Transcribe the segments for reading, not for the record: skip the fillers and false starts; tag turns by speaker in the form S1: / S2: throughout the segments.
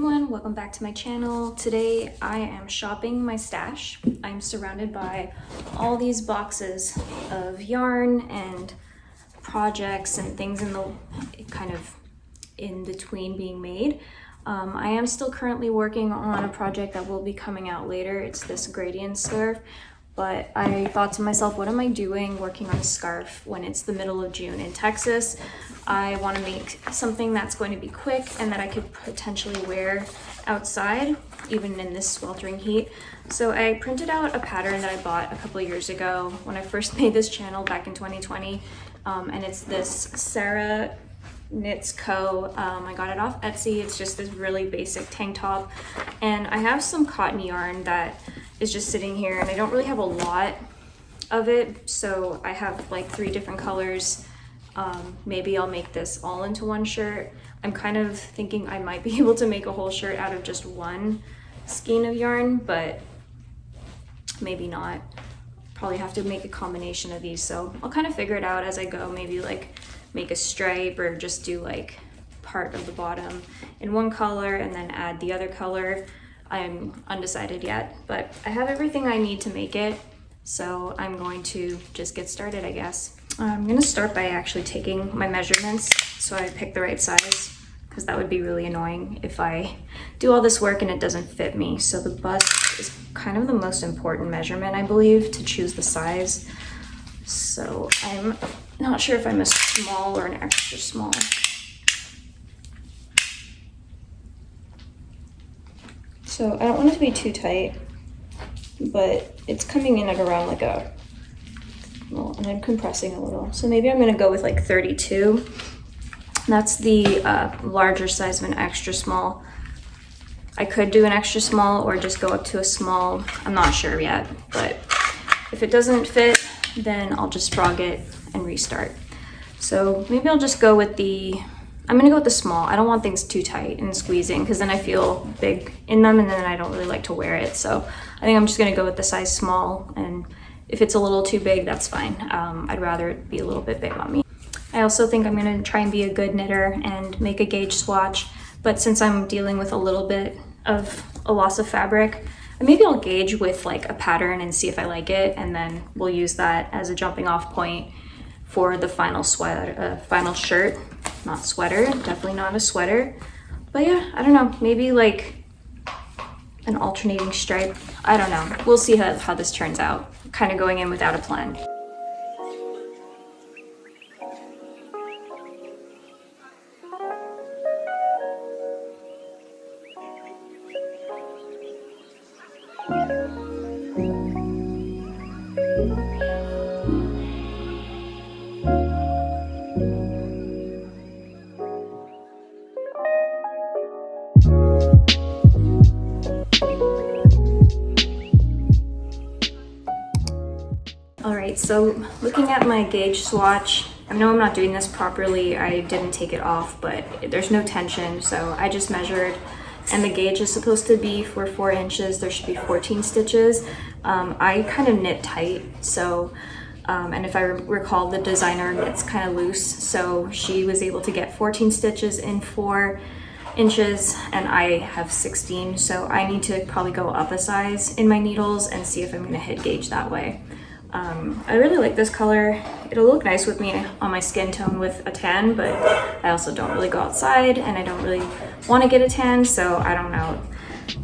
S1: everyone, welcome back to my channel. Today I am shopping my stash. I'm surrounded by all these boxes of yarn and projects and things in the kind of in between being made. I am still currently working on a project that will be coming out later. It's this gradient scarf, but I thought to myself, what am I doing working on a scarf when it's the middle of June in Texas? I want to make something that's going to be quick and that I could potentially wear outside, even in this sweltering heat. So I printed out a pattern that I bought a couple of years ago when I first made this channel back in 2020. And it's this Sarah Knits Co. I got it off Etsy. It's just this really basic tank top. And I have some cotton yarn that is just sitting here and I don't really have a lot of it. So I have like 3 different colors. Maybe I'll make this all into one shirt. I'm kind of thinking I might be able to make a whole shirt out of just one skein of yarn, but maybe not. Probably have to make a combination of these. So I'll kind of figure it out as I go. Maybe like make a stripe or just do like part of the bottom in one color and then add the other color. I'm undecided yet, but I have everything I need to make it. So I'm going to just get started, I guess. I'm gonna start by actually taking my measurements so I pick the right size, because that would be really annoying if I do all this work and it doesn't fit me. So the bust is kind of the most important measurement, I believe, to choose the size. So I'm not sure if I'm a small or an extra small. So I don't want it to be too tight, but it's coming in at around like a, well, and I'm compressing a little. So maybe I'm gonna go with like 32. That's the larger size of an extra small. I could do an extra small or just go up to a small. I'm not sure yet, but if it doesn't fit, then I'll just frog it and restart. So maybe I'll just go with I'm gonna go with the small. I don't want things too tight and squeezing because then I feel big in them and then I don't really like to wear it. So I think I'm just gonna go with the size small, and if it's a little too big, that's fine. I'd rather it be a little bit big on me. I also think I'm gonna try and be a good knitter and make a gauge swatch, but since I'm dealing with a little bit of a loss of fabric, maybe I'll gauge with like a pattern and see if I like it, and then we'll use that as a jumping off point for the final sweater, final shirt. Not sweater, definitely not a sweater. But yeah, I don't know, maybe like an alternating stripe. I don't know, we'll see how this turns out. Kind of going in without a plan. Alright, so looking at my gauge swatch, I know I'm not doing this properly. I didn't take it off, but there's no tension, so I just measured, and the gauge is supposed to be for 4 inches. There should be 14 stitches. I kind of knit tight, so and if I recall, the designer knits kind of loose, so she was able to get 14 stitches in 4 inches and I have 16, so I need to probably go up a size in my needles and see if I'm gonna hit gauge that way. I really like this color. It'll look nice with me on my skin tone with a tan, but I also don't really go outside and I don't really want to get a tan, so I don't know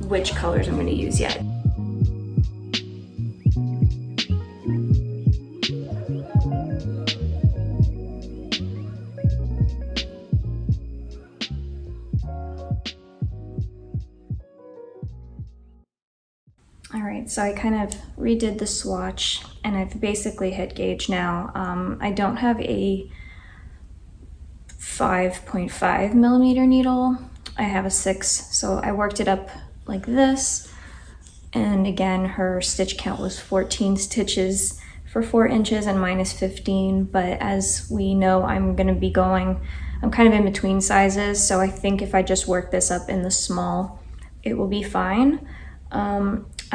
S1: which colors I'm going to use yet. Alright, so I kind of redid the swatch and I've basically hit gauge now. I don't have a 5.5 millimeter needle. I have a 6, so I worked it up like this. And again, her stitch count was 14 stitches for 4 inches and mine is 15. But as we know, I'm kind of in between sizes. So I think if I just work this up in the small, it will be fine.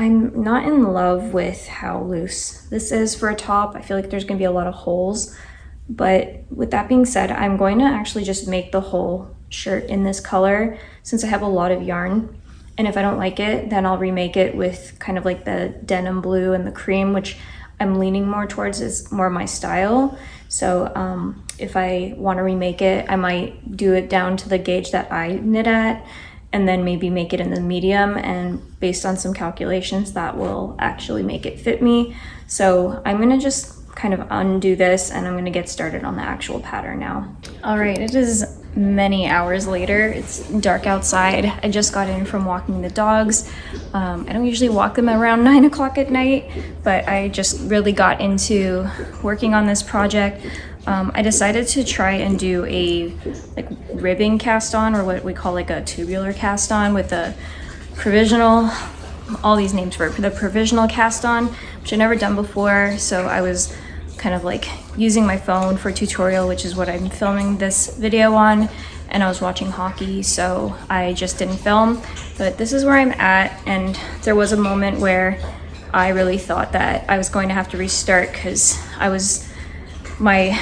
S1: I'm not in love with how loose this is for a top. I feel like there's gonna be a lot of holes, but with that being said, I'm going to actually just make the hole shirt in this color since I have a lot of yarn. And if I don't like it, then I'll remake it with kind of like the denim blue and the cream, which I'm leaning more towards is more my style. So if I want to remake it, I might do it down to the gauge that I knit at, and then maybe make it in the medium, and based on some calculations that will actually make it fit me. So I'm gonna just kind of undo this and I'm gonna get started on the actual pattern now. All right, it is many hours later. It's dark outside. I just got in from walking the dogs. I don't usually walk them around 9 o'clock at night, but I just really got into working on this project. I decided to try and do a like ribbing cast on, or what we call like a tubular cast on, with a provisional, all these names for it, the provisional cast on, which I've never done before. So I was kind of like using my phone for a tutorial, which is what I'm filming this video on, and I was watching hockey, so I just didn't film. But this is where I'm at, and there was a moment where I really thought that I was going to have to restart because my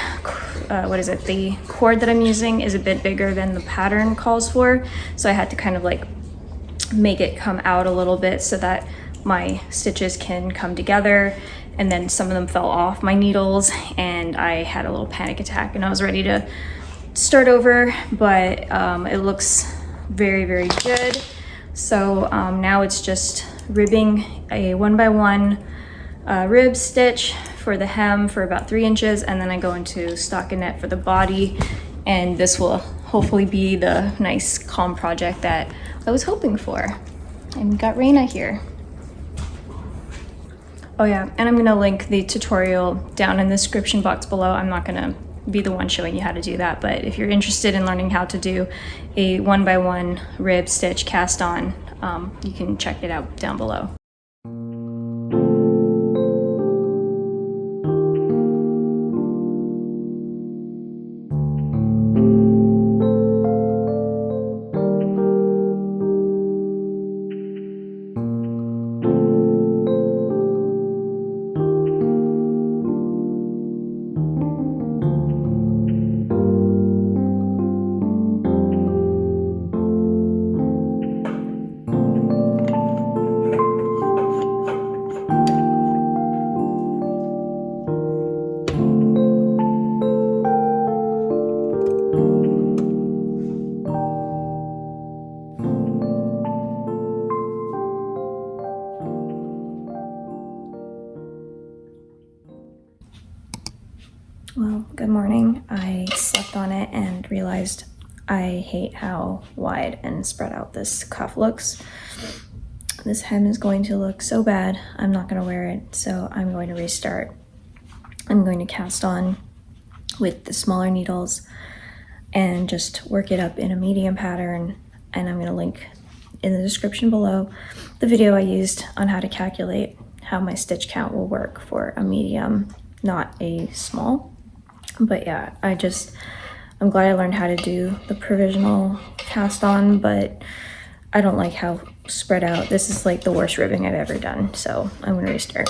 S1: the cord that I'm using is a bit bigger than the pattern calls for, so I had to kind of like make it come out a little bit so that my stitches can come together. And then some of them fell off my needles and I had a little panic attack and I was ready to start over, but it looks very, very good. So now it's just ribbing a 1x1 rib stitch for the hem for about 3 inches, and then I go into stockinette for the body, and this will hopefully be the nice calm project that I was hoping for. And we got Raina here. Oh yeah, and I'm gonna link the tutorial down in the description box below. I'm not gonna be the one showing you how to do that, but if you're interested in learning how to do a 1x1 rib stitch cast on, you can check it out down below. Well, good morning. I slept on it and realized I hate how wide and spread out this cuff looks. This hem is going to look so bad. I'm not going to wear it, so I'm going to restart. I'm going to cast on with the smaller needles and just work it up in a medium pattern, and I'm going to link in the description below the video I used on how to calculate how my stitch count will work for a medium, not a small. But yeah, I'm glad I learned how to do the provisional cast on, but I don't like how spread out. This is like the worst ribbing I've ever done, so I'm gonna restart.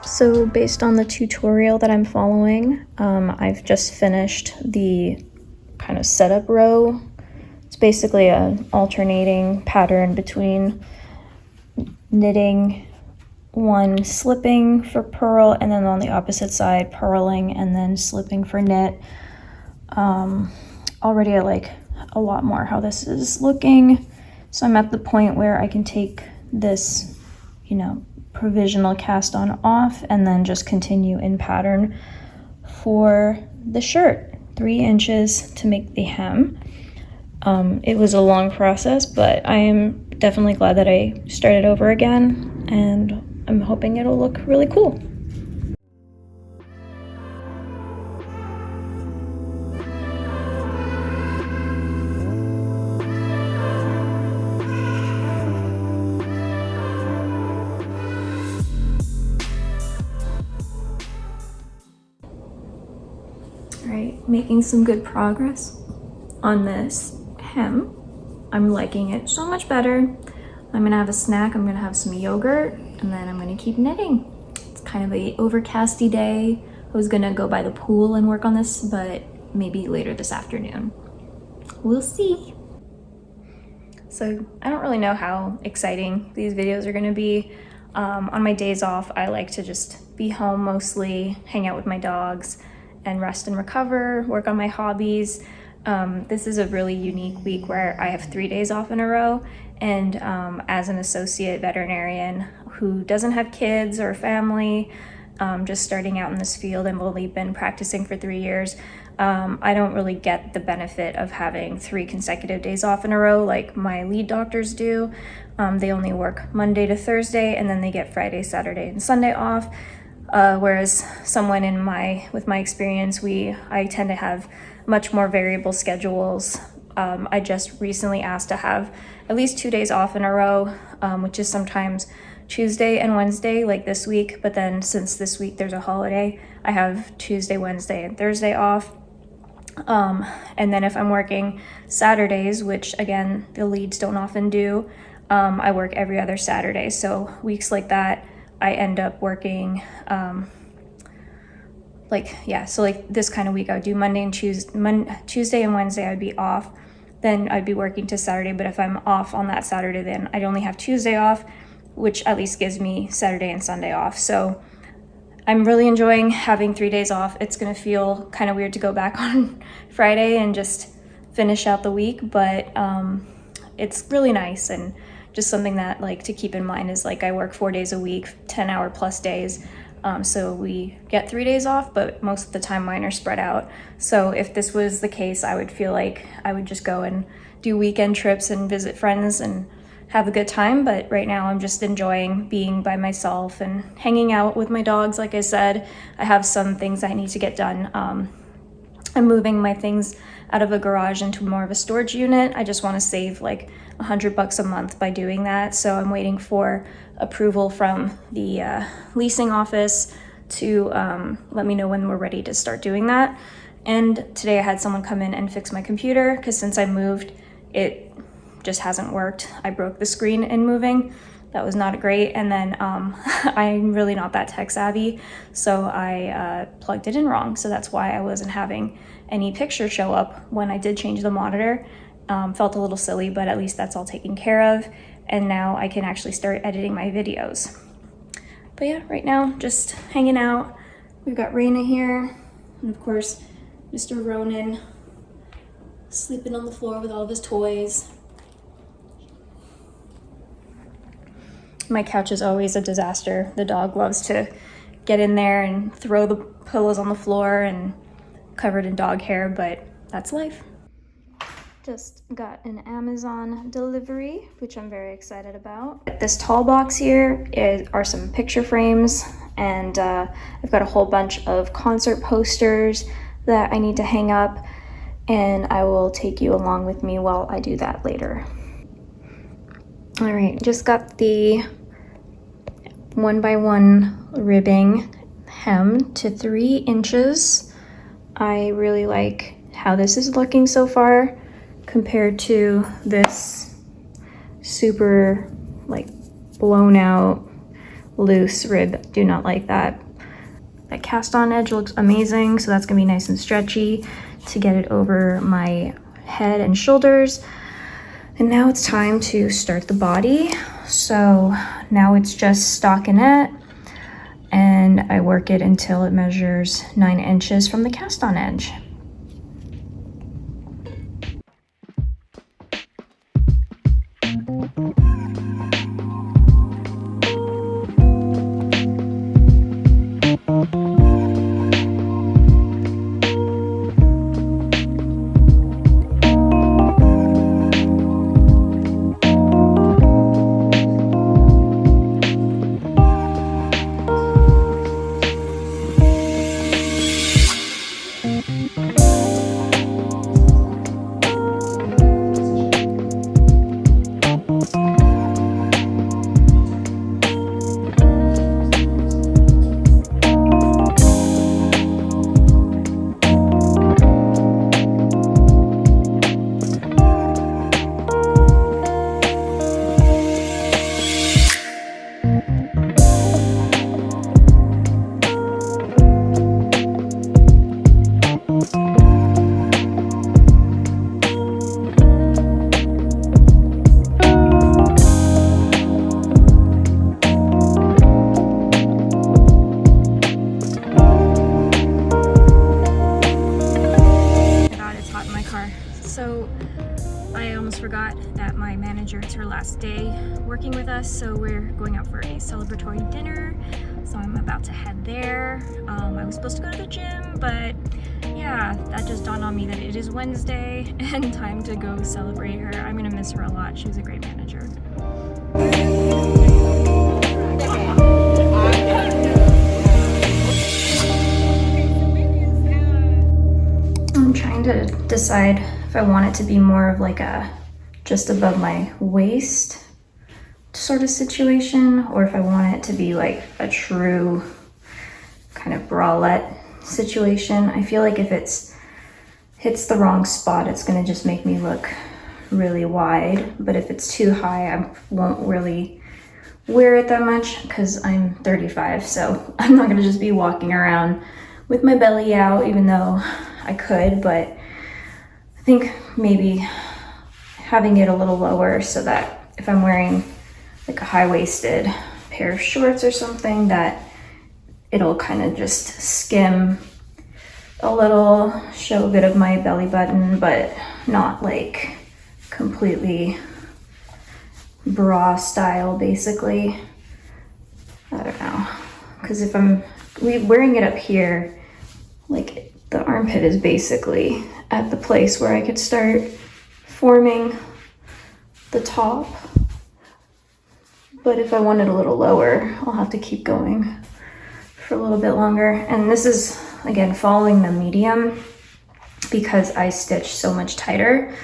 S1: So based on the tutorial that I'm following, I've just finished the kind of setup row. It's basically an alternating pattern between knitting one slipping for purl, and then on the opposite side purling and then slipping for knit. Already I like a lot more how this is looking. So I'm at the point where I can take this, you know, provisional cast on off and then just continue in pattern for the shirt. 3 inches to make the hem. It was a long process, but I am definitely glad that I started over again, and I'm hoping it'll look really cool. Alright, making some good progress on this hem. I'm liking it so much better. I'm gonna have a snack, I'm gonna have some yogurt, and then I'm gonna keep knitting. It's kind of a overcasty day. I was gonna go by the pool and work on this, but maybe later this afternoon. We'll see. So I don't really know how exciting these videos are gonna be. On my days off, I like to just be home mostly, hang out with my dogs, and rest and recover, work on my hobbies. This is a really unique week where I have 3 days off in a row, and as an associate veterinarian who doesn't have kids or family, just starting out in this field and only been practicing for 3 years, I don't really get the benefit of having 3 consecutive days off in a row like my lead doctors do. They only work Monday to Thursday, and then they get Friday, Saturday, and Sunday off. Whereas someone with my experience, I tend to have much more variable schedules. I just recently asked to have at least 2 days off in a row, which is sometimes Tuesday and Wednesday, like this week. But then since this week there's a holiday, I have Tuesday, Wednesday, and Thursday off. And then if I'm working Saturdays, which again, the leads don't often do, I work every other Saturday. So weeks like that, I end up working, so like this kind of week, I would do Monday and Tuesday and Wednesday I'd be off. Then I'd be working to Saturday, but if I'm off on that Saturday, then I'd only have Tuesday off, which at least gives me Saturday and Sunday off. So I'm really enjoying having 3 days off. It's gonna feel kind of weird to go back on Friday and just finish out the week, but it's really nice, and just something that like to keep in mind is like I work 4 days a week, 10-hour plus days. So we get 3 days off, but most of the time mine are spread out. So if this was the case, I would feel like I would just go and do weekend trips and visit friends and have a good time. But right now I'm just enjoying being by myself and hanging out with my dogs. Like I said, I have some things I need to get done. I'm moving my things out of a garage into more of a storage unit. I just want to save like $100 a month by doing that. So I'm waiting for approval from the leasing office to let me know when we're ready to start doing that. And today I had someone come in and fix my computer because since I moved, it just hasn't worked. I broke the screen in moving. That was not great. And then I'm really not that tech savvy, so I plugged it in wrong. So that's why I wasn't having any picture show up when I did change the monitor. Felt a little silly, but at least that's all taken care of. And now I can actually start editing my videos. But yeah, right now, just hanging out. We've got Raina here, and of course, Mr. Ronan sleeping on the floor with all of his toys. My couch is always a disaster. The dog loves to get in there and throw the pillows on the floor and covered in dog hair, but that's life. Just got an Amazon delivery, which I'm very excited about. This tall box here are some picture frames, and I've got a whole bunch of concert posters that I need to hang up, and I will take you along with me while I do that later. All right, just got the 1x1 ribbing hem to 3 inches. I really like how this is looking so far compared to this super like blown out loose rib. Do not like that. That cast on edge looks amazing, so that's gonna be nice and stretchy to get it over my head and shoulders. And now it's time to start the body. So now it's just stockinette, and I work it until it measures 9 inches from the cast on edge. manager. It's her last day working with us, so we're going out for a celebratory dinner. So I'm about to head there. I was supposed to go to the gym, but yeah, that just dawned on me that it is Wednesday and time to go celebrate her. I'm gonna miss her a lot. She was a great manager. I'm trying to decide if I want it to be more of like a just above my waist sort of situation, or if I want it to be like a true kind of bralette situation. I feel like if it's hits the wrong spot, it's gonna just make me look really wide. But if it's too high, I won't really wear it that much because I'm 35, so I'm not gonna just be walking around with my belly out, even though I could. But I think maybe having it a little lower so that if I'm wearing like a high-waisted pair of shorts or something, that it'll kind of just skim a little, show a bit of my belly button, but not like completely bra style, basically. I don't know, because if I'm wearing it up here, like the armpit is basically at the place where I could start forming the top. But if I want it a little lower, I'll have to keep going for a little bit longer. And this is, again, following the medium because I stitch so much tighter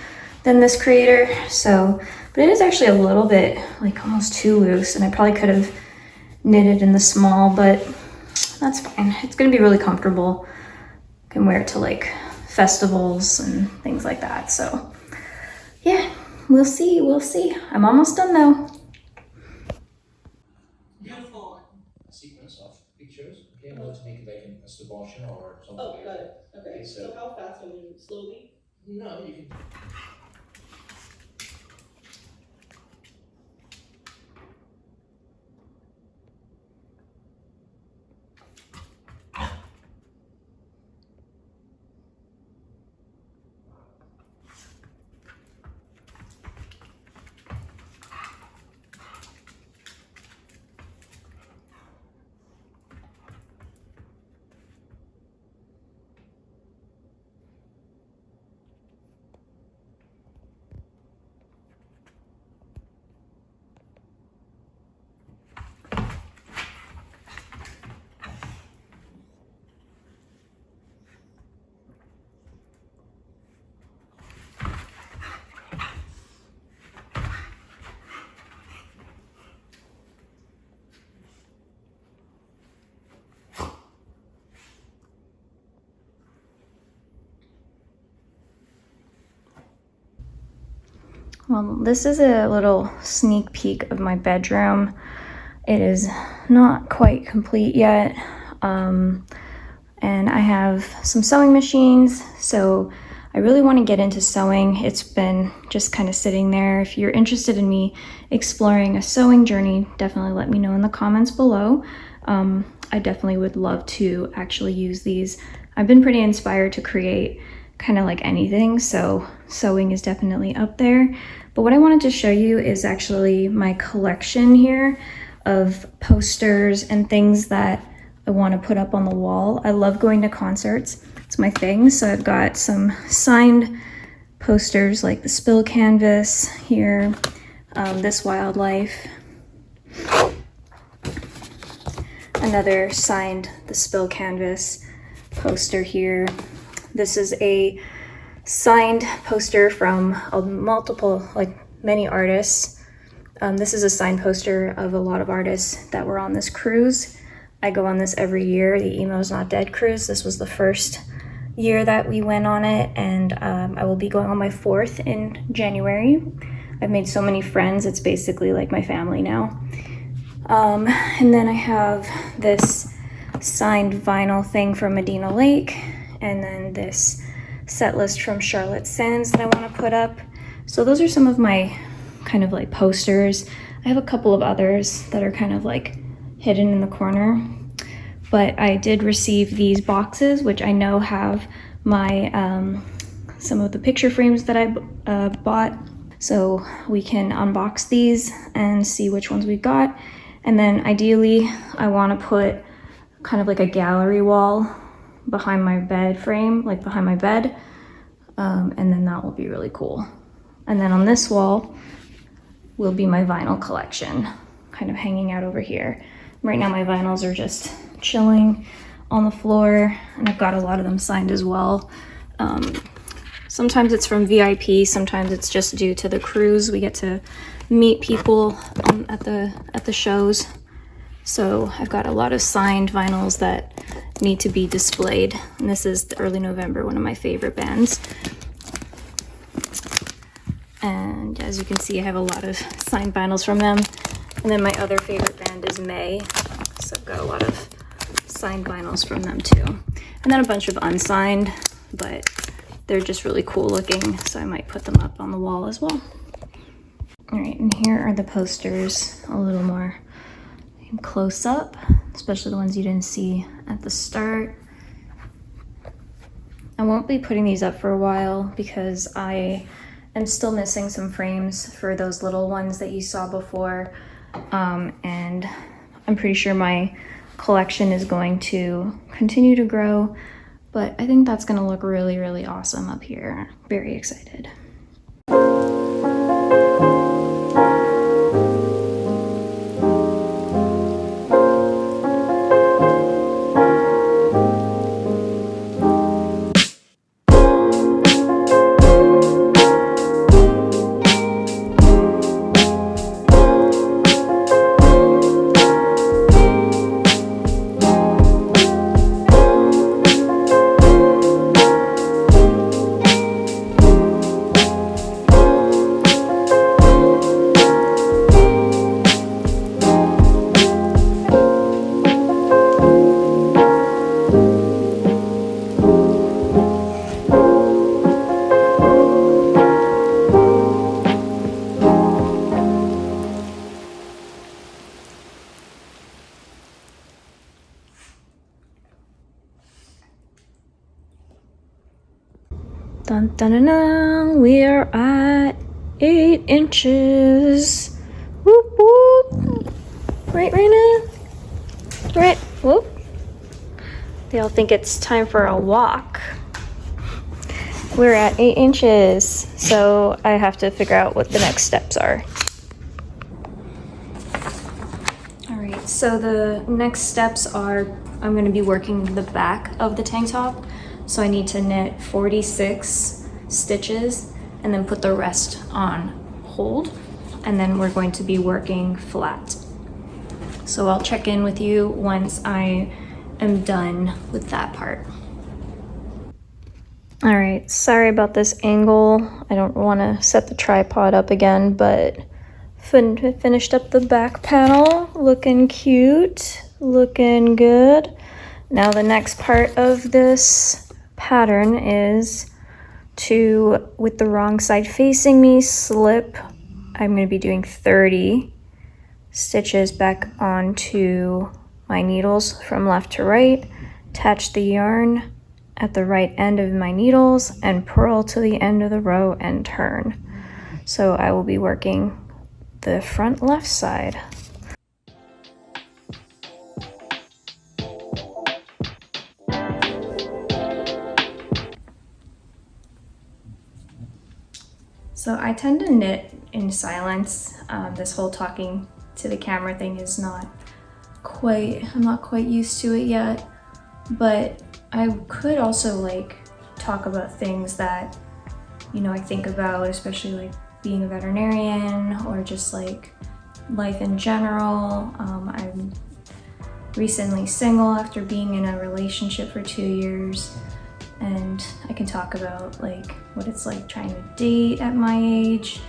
S1: than this creator. So, but it is actually a little bit, like almost too loose, and I probably could have knitted in the small, but that's fine. It's gonna be really comfortable. I can wear it to like festivals and things like that. So yeah, we'll see, we'll see. I'm almost done though.
S2: Beautiful.
S3: A sequence of pictures, okay, in order to make it like a stop motion or something
S2: Oh,
S3: like
S2: got
S3: that.
S2: it. Okay.
S3: Okay,
S2: So how fast? I mean, slowly?
S3: No, you can.
S1: Well, this is a little sneak peek of my bedroom. It is not quite complete yet. And I have some sewing machines, so I really want to get into sewing. It's been just kind of sitting there. If you're interested in me exploring a sewing journey, definitely let me know in the comments below. I definitely would love to actually use these. I've been pretty inspired to create kind of like anything, so sewing is definitely up there. But what I wanted to show you is actually my collection here of posters and things that I want to put up on the wall. I love going to concerts. It's my thing. So I've got some signed posters like the spill canvas here, this wildlife, another signed the spill canvas poster here. This is a signed poster from many artists. This is a signed poster of a lot of artists that were on this cruise. I go on this every year, the Emo's Not Dead cruise. This was the first year that we went on it, and I will be going on my 4th in January. I've made so many friends, it's basically like my family now. And then I have this signed vinyl thing from Medina Lake, and then this set list from Charlotte Sands that I want to put up. So those are some of my kind of like posters. I have a couple of others that are kind of like hidden in the corner, but I did receive these boxes, which I know have my some of the picture frames that I bought. so we can unbox these and see which ones we've got. And then ideally I want to put kind of like a gallery wall behind my bed frame, like behind my bed, and then that will be really cool. And then on this wall will be my vinyl collection, kind of hanging out over here. Right now my vinyls are just chilling on the floor, and I've got a lot of them signed as well. Sometimes it's from VIP, sometimes it's just due to the cruise. We get to meet people at the shows. So I've got a lot of signed vinyls that need to be displayed. And this is the Early November, one of my favorite bands. And as you can see, I have a lot of signed vinyls from them. And then my other favorite band is May. So I've got a lot of signed vinyls from them too. And then a bunch of unsigned, but they're just really cool looking. So I might put them up on the wall as well. All right, and here are the posters, a little more close up, especially the ones you didn't see at the start. I won't be putting these up for a while because I am still missing some frames for those little ones that you saw before. And I'm pretty sure my collection is going to continue to grow, but I think that's going to look really, really awesome up here. Very excited. Dun, dun, dun, dun. We are at 8 inches. Whoop, whoop. Right, Raina? Right, whoop. They all think it's time for a walk. We're at 8 inches, so I have to figure out what the next steps are. All right, so the next steps are I'm going to be working the back of the tank top. So I need to knit 46 stitches and then put the rest on hold. And then we're going to be working flat. So I'll check in with you once I am done with that part. All right, sorry about this angle. I don't want to set the tripod up again, but finished up the back panel. Looking cute, looking good. Now the next part of this pattern is to, with the wrong side facing me, slip. I'm going to be doing 30 stitches back onto my needles from left to right, attach the yarn at the right end of my needles and purl to the end of the row and turn. So I will be working the front left side. So I tend to knit in silence. This whole talking to the camera thing is I'm not quite used to it yet, but I could also like talk about things that, you know, I think about, especially like being a veterinarian or just like life in general. I'm recently single after being in a relationship for 2 years. And I can talk about like what it's like trying to date at my age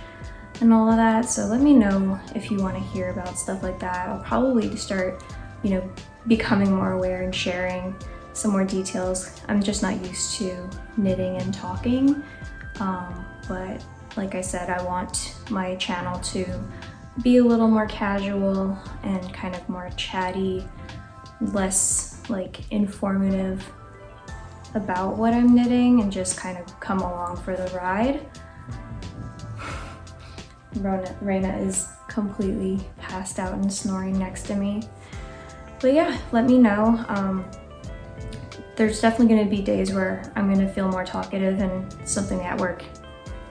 S1: and all of that. So let me know if you want to hear about stuff like that. I'll probably start, you know, becoming more aware and sharing some more details. I'm just not used to knitting and talking. But like I said, I want my channel to be a little more casual and kind of more chatty, less like informative about what I'm knitting and just kind of come along for the ride. Raina is completely passed out and snoring next to me. But yeah, let me know. There's definitely going to be days where I'm going to feel more talkative and something at work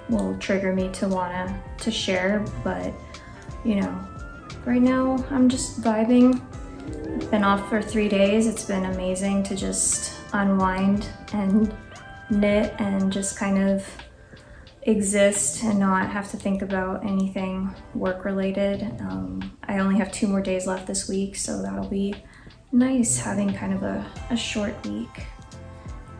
S1: will trigger me to wanna share, but you know, right now I'm just vibing. I've been off for 3 days. It's been amazing to just unwind and knit and just kind of exist and not have to think about anything work related. I only have 2 more days left this week, so that'll be nice having kind of a short week.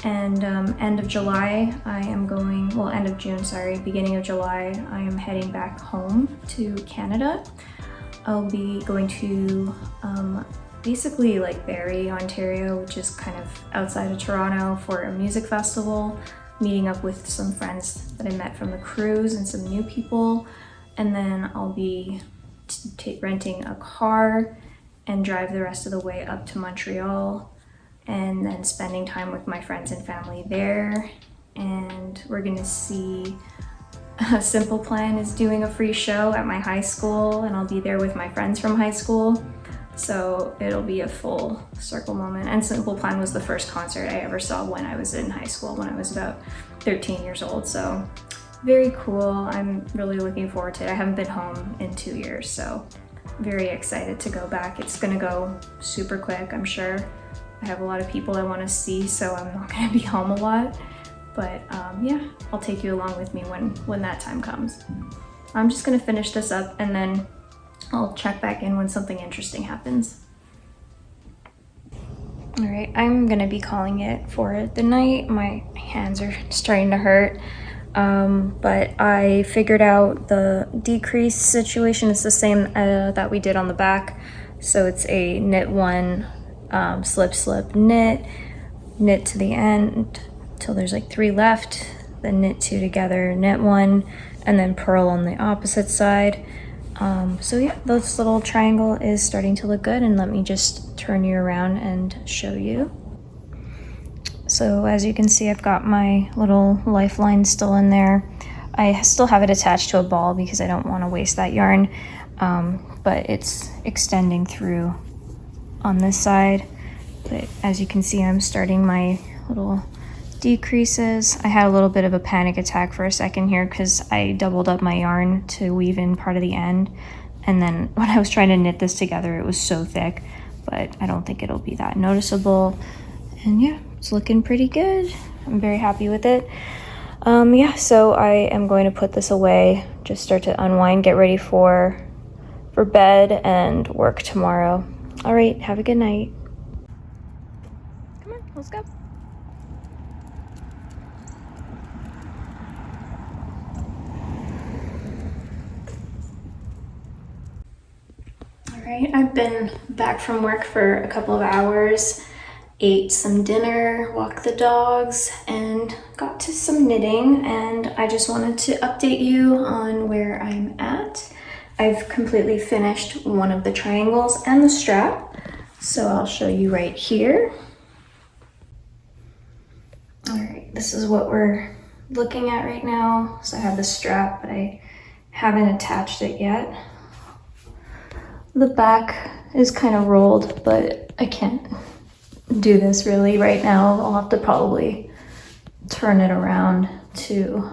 S1: And end of July, I am going, well, end of June, sorry, beginning of July, I am heading back home to Canada. I'll be going to basically like Barrie, Ontario, which is kind of outside of Toronto, for a music festival, meeting up with some friends that I met from the cruise and some new people. And then I'll be renting a car and drive the rest of the way up to Montreal, and then spending time with my friends and family there. And we're gonna see, a simple plan is doing a free show at my high school, and I'll be there with my friends from high school. So it'll be a full circle moment. And Simple Plan was the first concert I ever saw when I was in high school, when I was about 13 years old. So very cool. I'm really looking forward to it. I haven't been home in 2 years, so very excited to go back. It's gonna go super quick, I'm sure. I have a lot of people I want to see, so I'm not going to be home a lot. But yeah, I'll take you along with me when that time comes. I'm just going to finish this up and then I'll check back in when something interesting happens. All right, I'm going to be calling it for the night. My hands are starting to hurt. But I figured out the decrease situation is the same that we did on the back. So it's a knit 1, slip, slip, knit to the end till there's like 3 left, then knit 2 together, knit 1, and then purl on the opposite side. So yeah, this little triangle is starting to look good, and let me just turn you around and show you. So as you can see, I've got my little lifeline still in there. I still have it attached to a ball because I don't want to waste that yarn, but it's extending through on this side. But as you can see, I'm starting my little decreases. I had a little bit of a panic attack for a second here because I doubled up my yarn to weave in part of the end, and then when I was trying to knit this together, it was so thick, but I don't think it'll be that noticeable. And yeah, it's looking pretty good. I'm very happy with it. Yeah, so I am going to put this away, just start to unwind, get ready for bed and work tomorrow. All right, have a good night. Come on, let's go. All right, I've been back from work for a couple of hours, ate some dinner, walked the dogs, and got to some knitting, and I just wanted to update you on where I'm at. I've completely finished one of the triangles and the strap, so I'll show you right here. All right, this is what we're looking at right now. So I have the strap, but I haven't attached it yet. The back is kind of rolled, but I can't do this really right now. I'll have to probably turn it around to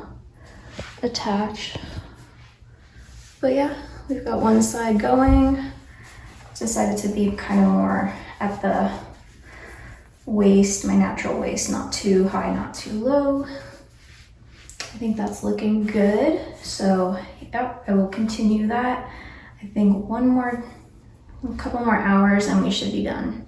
S1: attach. But yeah, we've got one side going. Decided to be kind of more at the waist, my natural waist, not too high, not too low. I think that's looking good. So yep, I will continue that. I think a couple more hours and we should be done.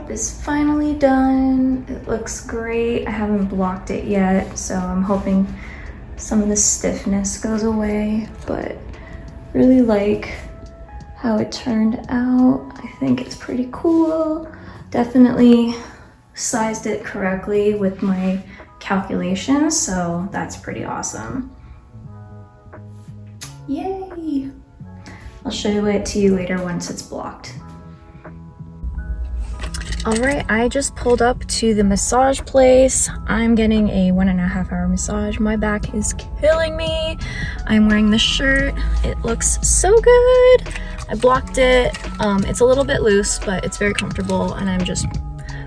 S1: top is finally done. It looks great. I haven't blocked it yet, so I'm hoping some of the stiffness goes away, but really like how it turned out. I think it's pretty cool. Definitely sized it correctly with my calculations, so that's pretty awesome. Yay! I'll show it to you later once it's blocked. All right, I just pulled up to the massage place. I'm getting a 1.5 hour massage. My back is killing me. I'm wearing the shirt. It looks so good. I blocked it. It's a little bit loose, but it's very comfortable, and I'm just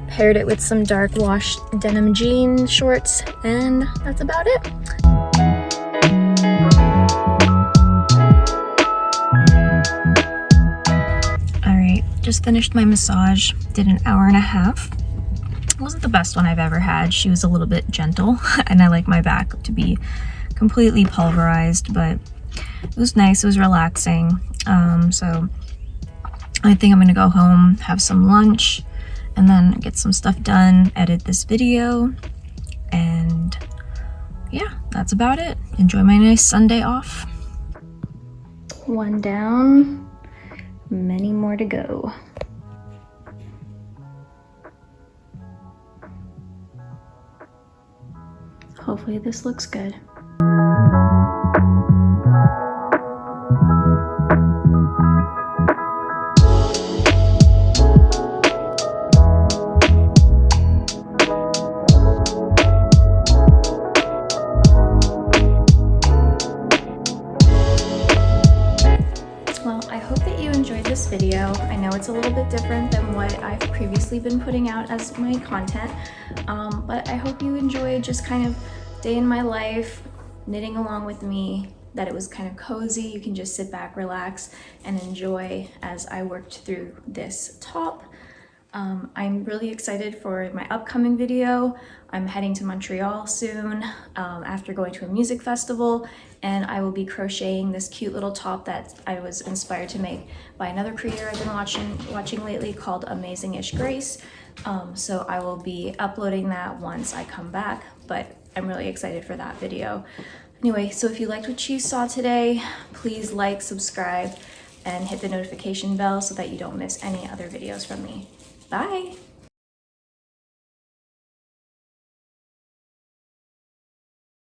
S1: paired it with some dark wash denim jean shorts, and that's about it. Just finished my massage, did an 1.5 hours. It wasn't the best one I've ever had. She was a little bit gentle, and I like my back to be completely pulverized, but it was nice, it was relaxing. So I think I'm gonna go home, have some lunch, and then get some stuff done, edit this video, and yeah, that's about it. Enjoy my nice Sunday off. One down. Many more to go. Hopefully this looks good. This video. I know it's a little bit different than what I've previously been putting out as my content, but I hope you enjoyed just kind of day in my life, knitting along with me, that it was kind of cozy. You can just sit back, relax, and enjoy as I worked through this top. I'm really excited for my upcoming video. I'm heading to Montreal soon after going to a music festival, and I will be crocheting this cute little top that I was inspired to make by another creator I've been watching lately called Amazing-ish Grace. So I will be uploading that once I come back, but I'm really excited for that video. Anyway, so if you liked what you saw today, please like, subscribe, and hit the notification bell so that you don't miss any other videos from me. Bye!